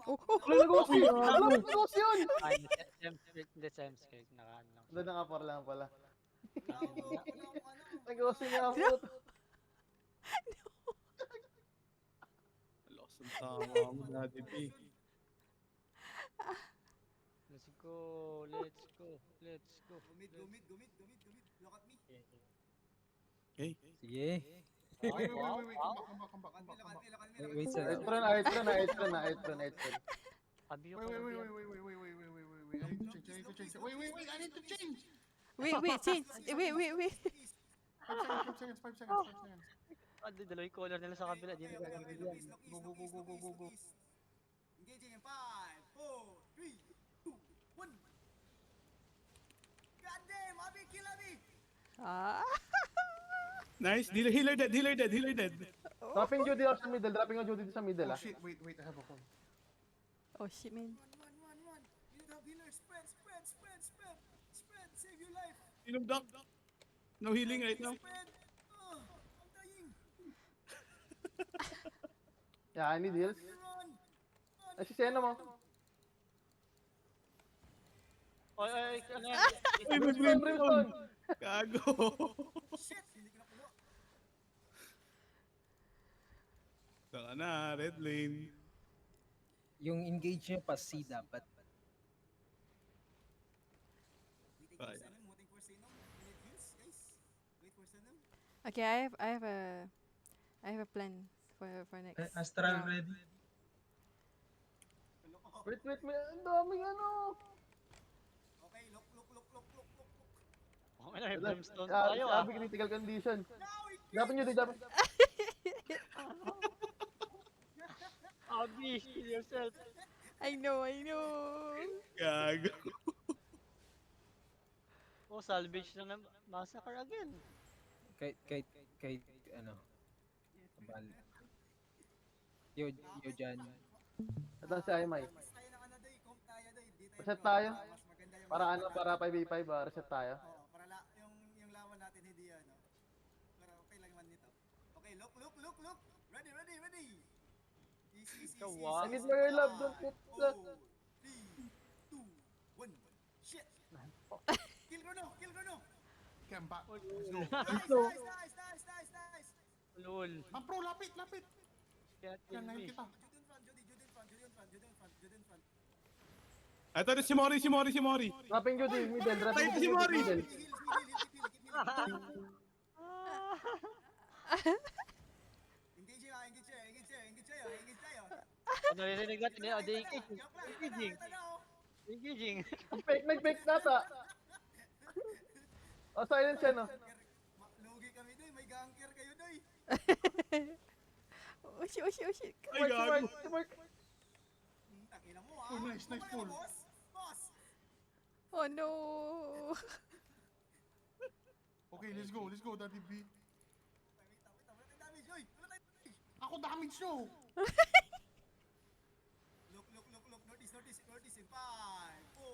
Oh, Ano nag-ghost yun? Ano nag-ghost yun? Ay, hindi Sam Script, naka ano lang. Doon nakapar lang pala. Tangin na. Nag-ghost yun niya ako. Lakas ang tama mo, Daddy B. Let's go, let's go, let's go. Gumid. Look at me. Okay. sige. Wow, wow, wow. Look at me. Wait, sir. Ait run. Sabi ko Wait, lang wait, yan. wait, wait, wait, wait, wait, wait, wait, wait. I need to change. Wait, I need to change. Wait, change. Wait. 5 seconds, 5 seconds. Ah, dalawa yung color nila sa kabila. Di nila Look gagawin yan. east. Go. Engaging in 5, 4, 3, 2, 1. God damn, Abi, kill Abi. Ah. Nice. Healer dead. Dropping Judy sa middle. Sa middle, Oh ah. shit, wait, I have a call. Oh shit, man. Run. You need to have healer. Spread. Save your life. Inom doc. No healing right now. Spread. I'm dying. Yeah, I need heals. Run. Ay, si Seno mo. Ay, ano yan? Uy, may Brimstone. Gago. Shit, hindi ko nakuha. Saka na, red lane. Yung engage niya pa C dapat. Waiting for Seno. You need heals, guys. Wait for Seno. Okay, I have a plan for next. Astral round. ready. Wait. Ang daming ano. Okay, look. Ano, may brimstone tayo ah. Sabi critical condition. Now it Dapat nyo din, dapat. Abi, kill yourself. I know. Gago. Oh, salvage na ng massacre again. Kahit ano. Bal. Yo Jan. Ito si Aimay. Mas tayo ng ano doy, comp tayo doy. Di tayo Reset bumaba. tayo. Mas maganda yung Para 5v5, reset tayo. Oo, para yung lawan natin hindi ano. Pero okay lang man nito. Okay, look. Ready. Easy. Kawa. I need more love, don't put that. 3, 2, 1. Shit. Kill Bruno. Okay, I'm back. Nice. Lol. Pro, lapit. Kaya kill Yan, me. nahin kita. Judy in front. Ito rin si Mori. Dropping Judy, middle. Dropping Ay, si Judy, Mori. middle. Engage tayo. Ano narinig natin niya? Engaging. Nag-fake nata. Oh, silence yan, oh. Lugi kami doy, may ganker kayo doy. Oh shit. Ay, gago. Mark. Takina mo ah. Oh, nice pull. Boss. Oh no. Okay, let's go, Daddy B. Wait, damage. Oy, wala tayo damage. Ako damage nyo. Look. Northeast in 5, 4,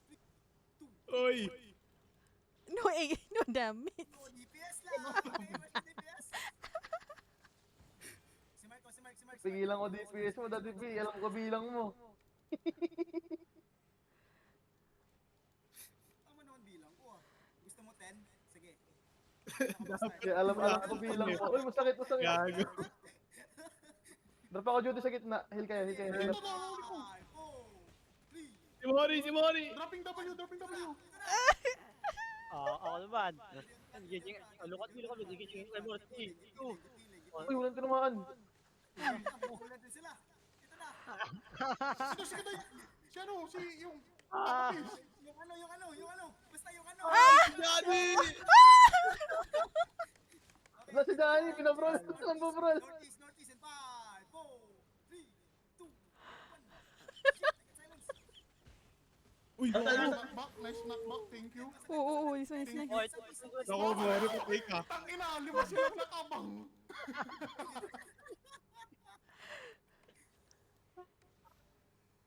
3, 2. Oy. No damage. Oh, DPS lang. Okay, where's the DPS? Si Mark. Pigilan ko DPS mo, Daddy B. Alam ko bilang mo. Tama naman bilang ko ah. Gusto mo 10? Sige. Kaya alam ko bilang mo. Uy, masakit. Gago. Drop ako Judy sa gitna. Heal kayo. Ito na, huli ko. 5, 4, 3. Si Mori. Dropping W. Ako naman. Engaging. Look at me. Engaging. I'm more 3, 2. Uy, walang tinamaan. Wala din sila. Ito na. Si ano, yung... Yung ano. Basta yung ano. Daddy. Na si Danny, pinabrol. Nambubrol. Northeast in 5, 4, 3, 2, 1. Shit, silence. Uy, Knockback, nice knockback, thank you. Oh, this one is nice. Oh, ito. Ako, Mori, patay ka. Tangina, 5 silang nakabang.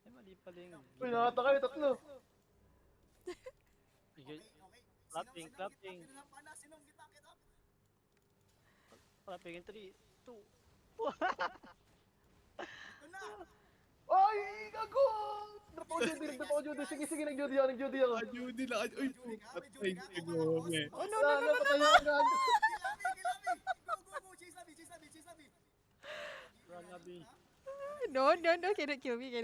Ay, mali pala yung... Uy, nakata kayo, tatlo. Okay. Clapping. Clapping. Sinong kita. Clapping in 3, 2. Ito na. Ay! gago! Drop ako Judy. Sige, nag-Judy ako. Ah, Judy lang. Uy, patay si Gome. Oh, no, Patay ako agad. Kilami! Go! Chase Nabi! Run, Nabi. No, cannot kill me. No.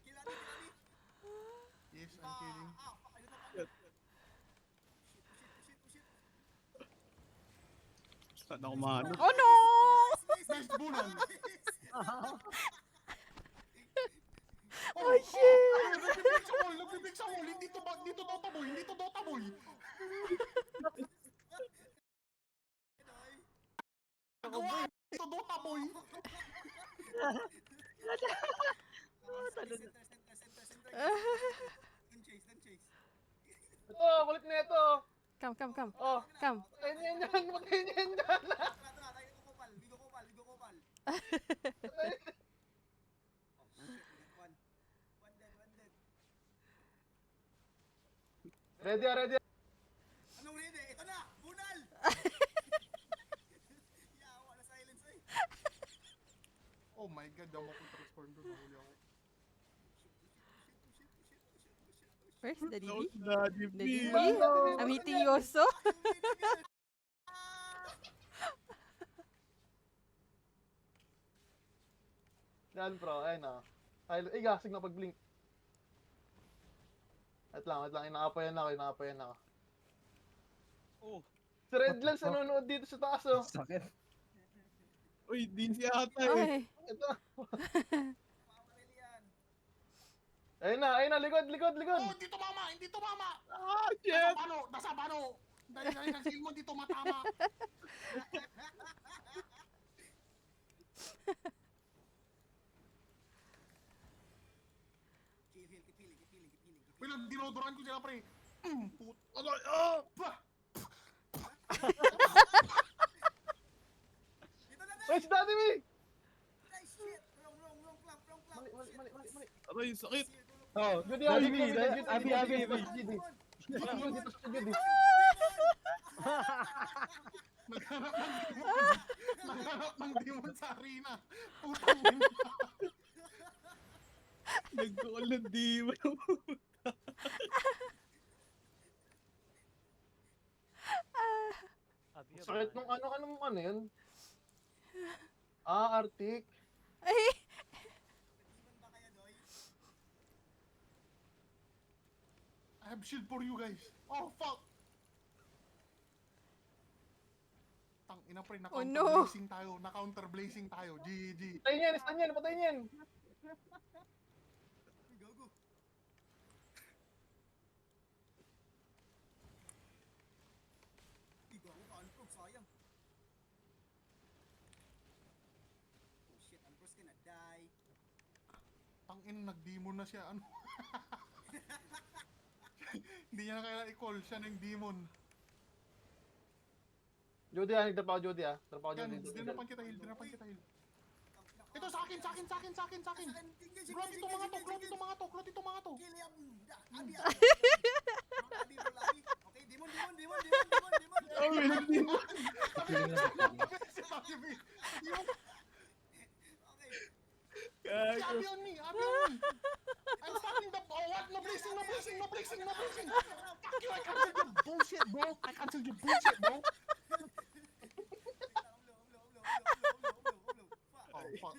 Kilami! Yes, I'm kidding. Fuck, ayun na. Shit. Saan ako maano? Oh, no! Nice bulan! Oh, shit! Nagbibig sa wall! Hindi to Dota Boy! Nagawa! Hindi to Dota Boy! Center. Don't chase. Ito, kulit na ito. Come. Oh, Come. patayin niya yan dyan. Tara, tayo Ligo Kopal. Oh shit, we got one. One dead. Ready. Anong ready? Ito na! Bunal! Yawa na silence eh. Oh my god, daw ako transform doon. Nahuli ako. Where's Daddy That B? was Daddy B. Daddy B? I'm hitting you also. Yan bro, ayun na. Ay, gasig na pag-blink. Wait lang, inaapayan ako. Oh, Si Redlands nanonood dito sa taas oh. Sakit. Uy, din si ata eh. Ay, Ito. Mamaril yan. Ayun na, likod. Oh, hindi to mama! Ah, shit! Nasa bano! Dahil ng skill mo, hindi to matama! Kill, keep healing. Wala, dinodoran ko sila pre! Aray, ah! Bah! Dito na Ay, si Daddy B! Nice shit! Wrong clap. Mali. Aray, sakit! Oh, Judy, Daddy Judy, B, Abi. Judy. Naghanap ng demon sa arena! Putang ina! Nag-call ng demon. Abi, Sakit nung ano yun? Ah, Arctic. ay. Demon ba kaya, Doy? I have shield for you guys! Oh fuck! Tang ina pre, Oh, no. na-counter blazing tayo, GG! Patayin yan. Go. Igo ako ka-unproof, sayang. Oh shit, Unproof's gonna die. Tang ina, nag-demon na siya, ano? Hindi niya na kailangan i-call, siya na yung demon. Judy, nagdapa ako Judy. Yan, dinapan kita heal. Ito sa akin! Klot itong mga to! Kill him! Abi! Okay, demon! Oh, may demon. Okay. Gago. Abi on me! I'm starting the... Oh, what? No blazing! Fuck you! I canceled your bullshit, bro! Low. Oh, fuck.